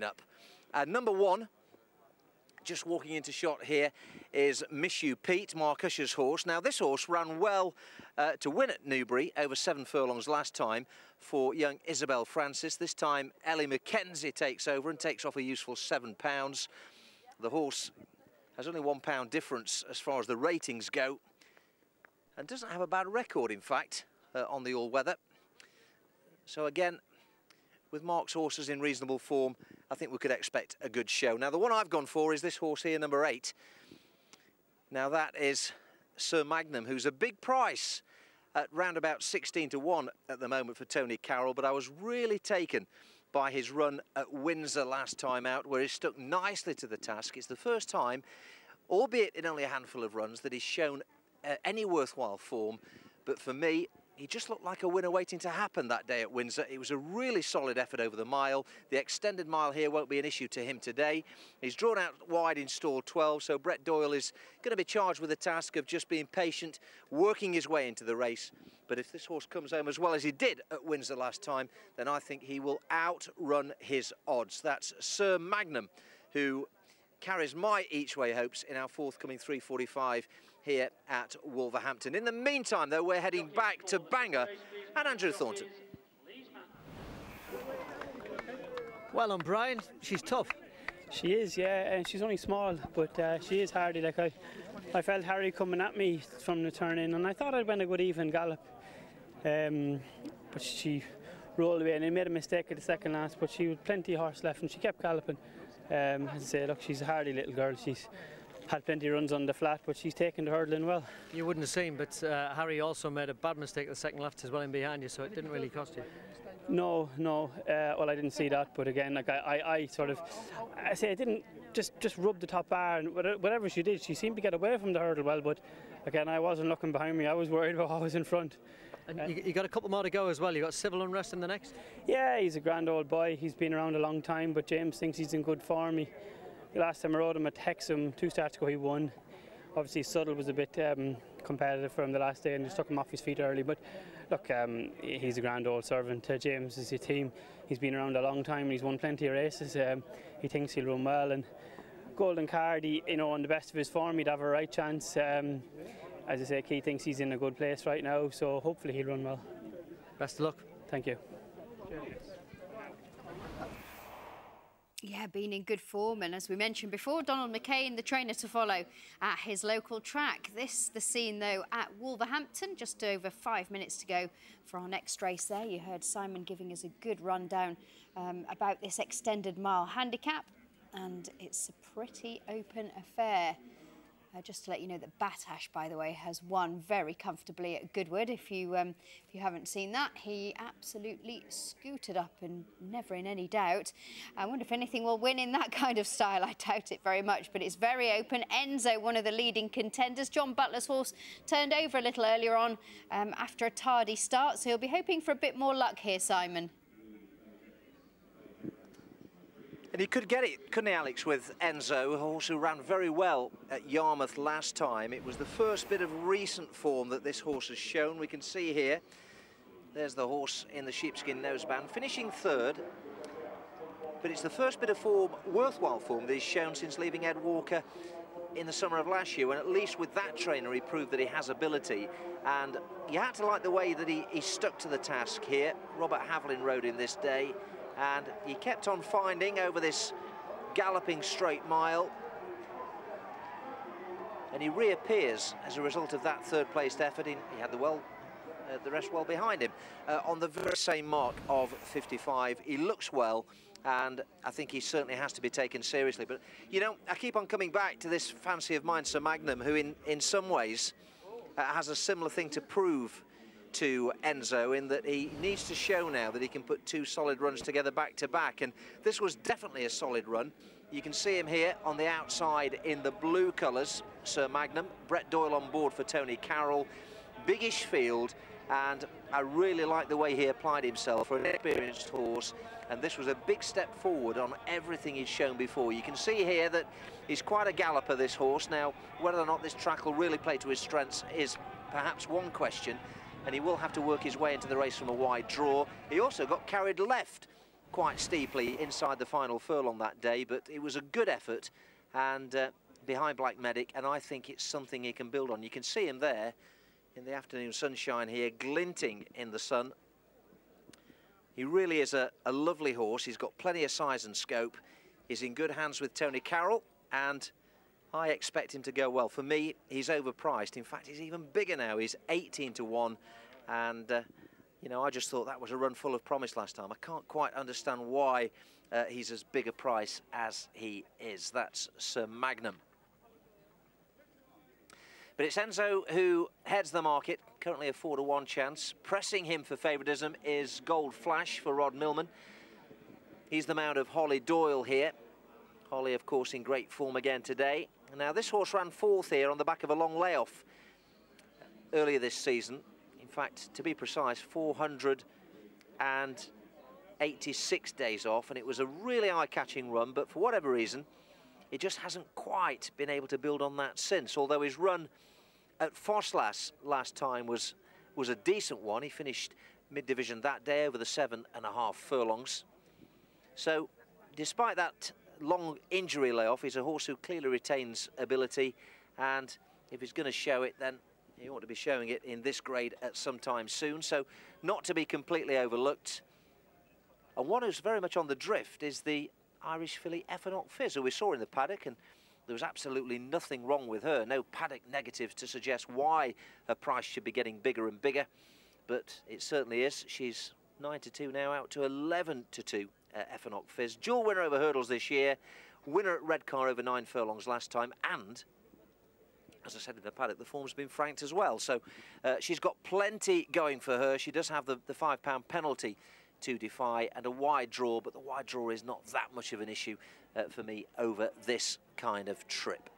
up. Number 1, just walking into shot here, is Miss You Pete, Mark Usher's horse. Now this horse ran well to win at Newbury over 7 furlongs last time for young Isabel Francis. This time Ellie Mackenzie takes over and takes off a useful £7. The horse has only £1 difference as far as the ratings go, and doesn't have a bad record, in fact, on the all-weather. So again, with Mark's horses in reasonable form, I think we could expect a good show. Now, the one I've gone for is this horse here, number 8. Now, that is Sir Magnum, who's a big price at round about 16 to 1 at the moment for Tony Carroll, but I was really taken by his run at Windsor last time out, where he stuck nicely to the task. It's the first time, albeit in only a handful of runs, that he's shown any worthwhile form, but for me, he just looked like a winner waiting to happen that day at Windsor. It was a really solid effort over the mile. The extended mile here won't be an issue to him today. He's drawn out wide in stall 12, so Brett Doyle is going to be charged with the task of just being patient, working his way into the race. But if this horse comes home as well as he did at Windsor last time, then I think he will outrun his odds. That's Sir Magnum, who carries my each-way hopes in our forthcoming 3:45 here at Wolverhampton. In the meantime, though, we're heading back to Bangor and Andrew Thornton. Well on Brian, she's tough. She is, yeah, and she's only small, but she is hardy. Like I felt Harry coming at me from the turn in, and I thought I'd went a good even gallop, but she rolled away and I made a mistake at the second last, but she had plenty of horse left and she kept galloping. As I say, look, she's a hardy little girl. She's had plenty of runs on the flat, but she's taken the hurdling well. You wouldn't have seen, but Harry also made a bad mistake at the second left as well in behind you, so it didn't really cost you. No, well, I didn't see that, but again, like I sort of, I say I didn't just rub the top bar, and whatever she did, she seemed to get away from the hurdle well, but again, I wasn't looking behind me. I was worried about what was in front. And you got a couple more to go as well. You got Civil Unrest in the next? Yeah, he's a grand old boy. He's been around a long time, but James thinks he's in good form. The last time I rode him at Hexham, 2 starts ago, he won. Obviously, Suddle was a bit competitive for him the last day and just took him off his feet early. But look, he's a grand old servant. James is his team. He's been around a long time and he's won plenty of races. He thinks he'll run well. And Golden Card, on the best of his form, he'd have a right chance. As I say, Keith thinks he's in a good place right now, so hopefully he'll run well. Best of luck. Thank you. Yeah, been in good form, and as we mentioned before, Donald McCain, the trainer to follow at his local track. This, the scene though at Wolverhampton, just over 5 minutes to go for our next race there. You heard Simon giving us a good rundown about this extended mile handicap, and it's a pretty open affair. Just to let you know that Batash, by the way, has won very comfortably at Goodwood. If you haven't seen that, he absolutely scooted up and never in any doubt. I wonder if anything will win in that kind of style. I doubt it very much, but it's very open. Enzo, one of the leading contenders. John Butler's horse turned over a little earlier on after a tardy start, so he'll be hoping for a bit more luck here, Simon. And he could get it, couldn't he, Alex, with Enzo, a horse who ran very well at Yarmouth last time. It was the first bit of recent form that this horse has shown. We can see here, there's the horse in the sheepskin noseband, finishing 3rd. But it's the first bit of form, worthwhile form, that he's shown since leaving Ed Walker in the summer of last year, and at least with that trainer he proved that he has ability. And you had to like the way that he stuck to the task here. Robert Haviland rode in this day, and he kept on finding over this galloping straight mile, and he reappears as a result of that 3rd placed effort. He had the rest well behind him on the very same mark of 55. He looks well, and I think he certainly has to be taken seriously. But I keep on coming back to this fancy of mine, Sir Magnum, who in some ways has a similar thing to prove to Enzo, in that he needs to show now that he can put 2 solid runs together back to back, and this was definitely a solid run. You can see him here on the outside in the blue colours, Sir Magnum. Brett Doyle on board for Tony Carroll. Biggish field, and I really like the way he applied himself for an experienced horse, and this was a big step forward on everything he's shown before. You can see here that he's quite a galloper, this horse. Now, whether or not this track will really play to his strengths is perhaps one question, and he will have to work his way into the race from a wide draw. He also got carried left quite steeply inside the final furlong that day, but it was a good effort, and behind Black Medic, and I think it's something he can build on. You can see him there in the afternoon sunshine here, glinting in the sun. He really is a lovely horse. He's got plenty of size and scope. He's in good hands with Tony Carroll, and I expect him to go well. For me, he's overpriced. In fact, he's even bigger now. He's 18 to 1, and you know, I just thought that was a run full of promise last time. I can't quite understand why he's as big a price as he is. That's Sir Magnum. But it's Enzo who heads the market, currently a 4 to 1 chance. Pressing him for favouritism is Gold Flash for Rod Millman. He's the mount of Holly Doyle here. Holly, of course, in great form again today. Now, this horse ran 4th here on the back of a long layoff earlier this season. In fact, to be precise, 486 days off, and it was a really eye-catching run, but for whatever reason, it just hasn't quite been able to build on that since, although his run at Fosslas last time was a decent one. He finished mid-division that day over the 7.5 furlongs. So, despite that long injury layoff, he's a horse who clearly retains ability, and if he's going to show it, then he ought to be showing it in this grade at some time soon, so not to be completely overlooked. And one who's very much on the drift is the Irish filly Ephinoc Fizz, who we saw in the paddock, and there was absolutely nothing wrong with her. No paddock negatives to suggest why her price should be getting bigger and bigger, but it certainly is. She's 9 to 2 now, out to 11 to 2. Ephinoc Fizz, dual winner over hurdles this year, winner at Redcar over 9 furlongs last time, and as I said in the paddock, the form's been franked as well, so she's got plenty going for her. She does have the £5 penalty to defy and a wide draw, but the wide draw is not that much of an issue for me over this kind of trip.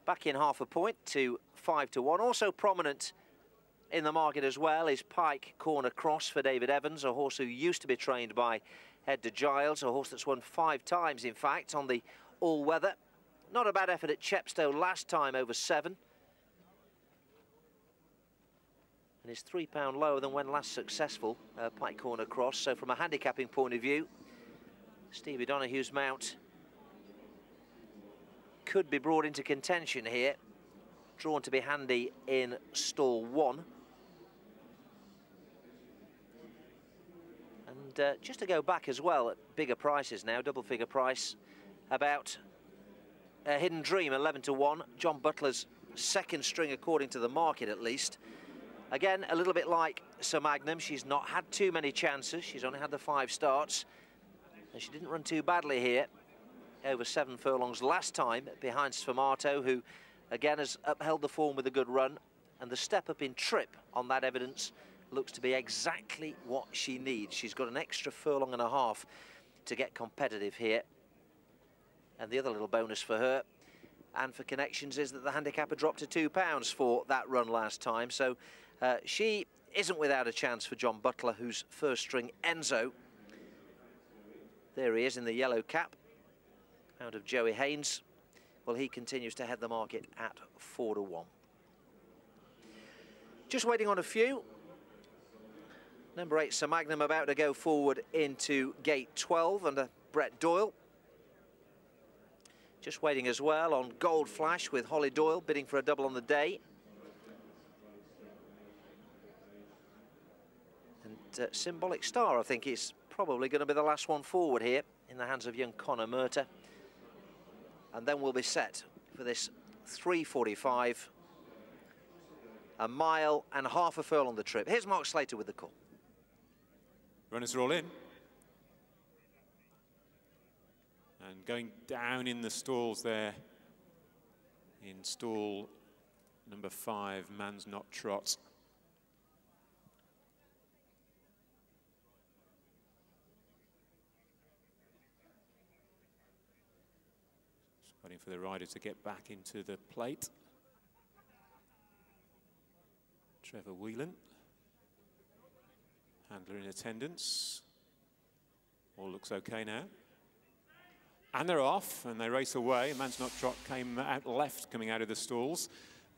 Back in half a point to 5 to 1. Also prominent in the market as well is Pike Corner Cross for David Evans, a horse who used to be trained by Edgar Giles, a horse that's won 5 times, in fact, on the all-weather. Not a bad effort at Chepstow last time over 7. And is £3 lower than when last successful, Pike Corner Cross. So from a handicapping point of view, Stevie Donohue's mount could be brought into contention here. Drawn to be handy in stall 1. And just to go back as well at bigger prices now, double figure price, about Hidden Dream, 11 to 1. John Butler's second string according to the market at least. Again, a little bit like Sir Magnum, she's not had too many chances. She's only had the 5 starts. And she didn't run too badly here. Over 7 furlongs last time behind Sfumato, who again has upheld the form with a good run. And the step up in trip on that evidence looks to be exactly what she needs. She's got an extra furlong and a half to get competitive here. And the other little bonus for her and for connections is that the handicapper dropped to £2 for that run last time. So she isn't without a chance for John Butler, who's first string Enzo. There he is in the yellow cap, out of Joey Haynes. Well, he continues to head the market at 4 to 1. Just waiting on a few. Number 8, Sir Magnum, about to go forward into gate 12 under Brett Doyle. Just waiting as well on Gold Flash with Holly Doyle bidding for a double on the day. And Symbolic Star, I think, is probably going to be the last one forward here in the hands of young Connor Murta. And then we'll be set for this 3:45, a mile and half a furlong the trip. Here's Mark Slater with the call. Runners are all in. And going down in the stalls there, in stall number 5, Man's Not Trot. Just waiting for the rider to get back into the plate. Trevor Whelan, handler in attendance. All looks okay now. And they're off, and they race away. Man's Not Trot came out left, coming out of the stalls.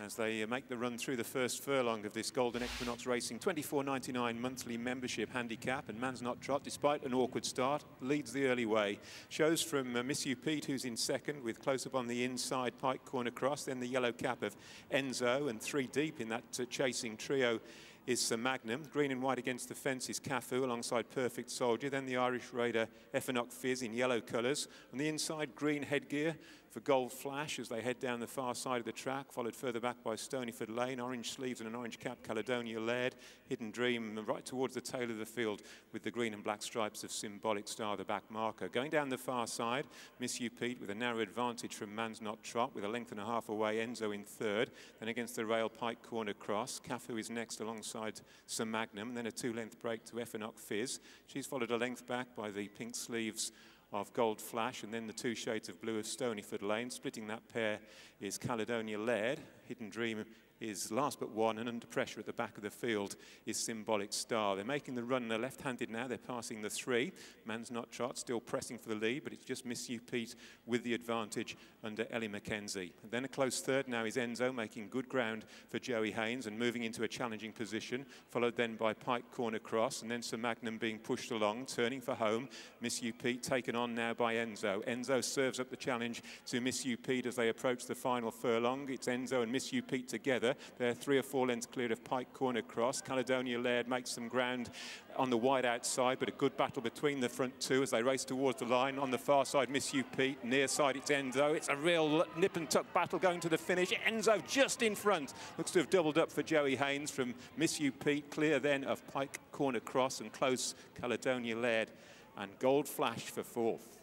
as they make the run through the first furlong of this Golden Equinox Racing £24.99 monthly membership handicap. And Man's Not Trot, despite an awkward start, leads the early way. Shows from Miss You Pete, who's in second, with close up on the inside Pike Corner Cross, then the yellow cap of Enzo, and three deep in that chasing trio is Sir Magnum. Green and white against the fence is Cafu alongside Perfect Soldier. Then the Irish Raider Effenock Fizz in yellow colours. On the inside, green headgear for Gold Flash as they head down the far side of the track, followed further back by Stonyford Lane. Orange sleeves and an orange cap, Caledonia Laird. Hidden Dream right towards the tail of the field with the green and black stripes of Symbolic Star, the back marker. Going down the far side, Miss You Pete with a narrow advantage from Man's Not Trot, with a length and a half away, Enzo in third. Then against the rail, Pike Corner Cross. Cafu is next alongside Sir Magnum. And then a two-length break to Effenock Fizz. She's followed a length back by the pink sleeves of Gold Flash, and then the two shades of blue of Stonyford Lane. Splitting that pair is Caledonia Laird. Hidden Dream is last but one, and under pressure at the back of the field is Symbolic Star. They're making the run. They're left-handed now. They're passing the three. Man's Not Trot still pressing for the lead, but it's just Miss You Pete with the advantage under Ellie McKenzie. And then a close third now is Enzo, making good ground for Joey Haynes and moving into a challenging position, followed then by Pike Corner Cross, and then Sir Magnum being pushed along, turning for home. Miss You Pete taken on now by Enzo. Enzo serves up the challenge to Miss You Pete as they approach the final furlong. It's Enzo and Miss You Pete together. They're 3 or 4 lengths clear of Pike Corner Cross. Caledonia Laird makes some ground on the wide outside, but a good battle between the front two as they race towards the line. On the far side, Miss You Pete. Near side, it's Enzo. It's a real nip and tuck battle going to the finish. Enzo just in front. Looks to have doubled up for Joey Haynes from Miss You Pete. Clear then of Pike Corner Cross, and close Caledonia Laird and Gold Flash for fourth.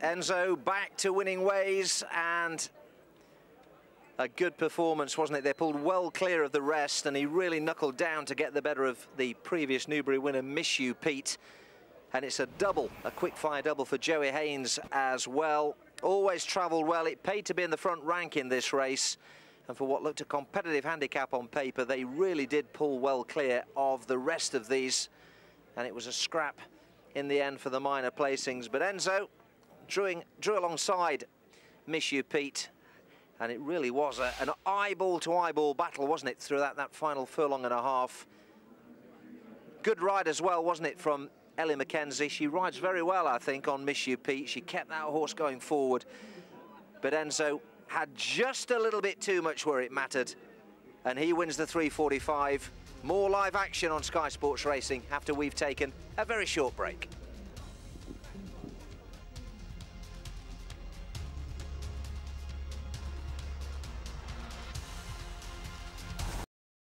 Enzo back to winning ways, and a good performance, wasn't it? They pulled well clear of the rest, and he really knuckled down to get the better of the previous Newbury winner, Miss You Pete. And it's a double, a quick-fire double for Joey Haynes as well. Always travelled well. It paid to be in the front rank in this race. And for what looked a competitive handicap on paper, they really did pull well clear of the rest of these. And it was a scrap in the end for the minor placings. But Enzo drew alongside Miss You Pete, and it really was an eyeball-to-eyeball battle, wasn't it, through that final furlong and a half. Good ride as well, wasn't it, from Ellie McKenzie. She rides very well, I think, on Miss You Pete. She kept that horse going forward, but Enzo had just a little bit too much where it mattered, and he wins the 3:45. More live action on Sky Sports Racing after we've taken a very short break.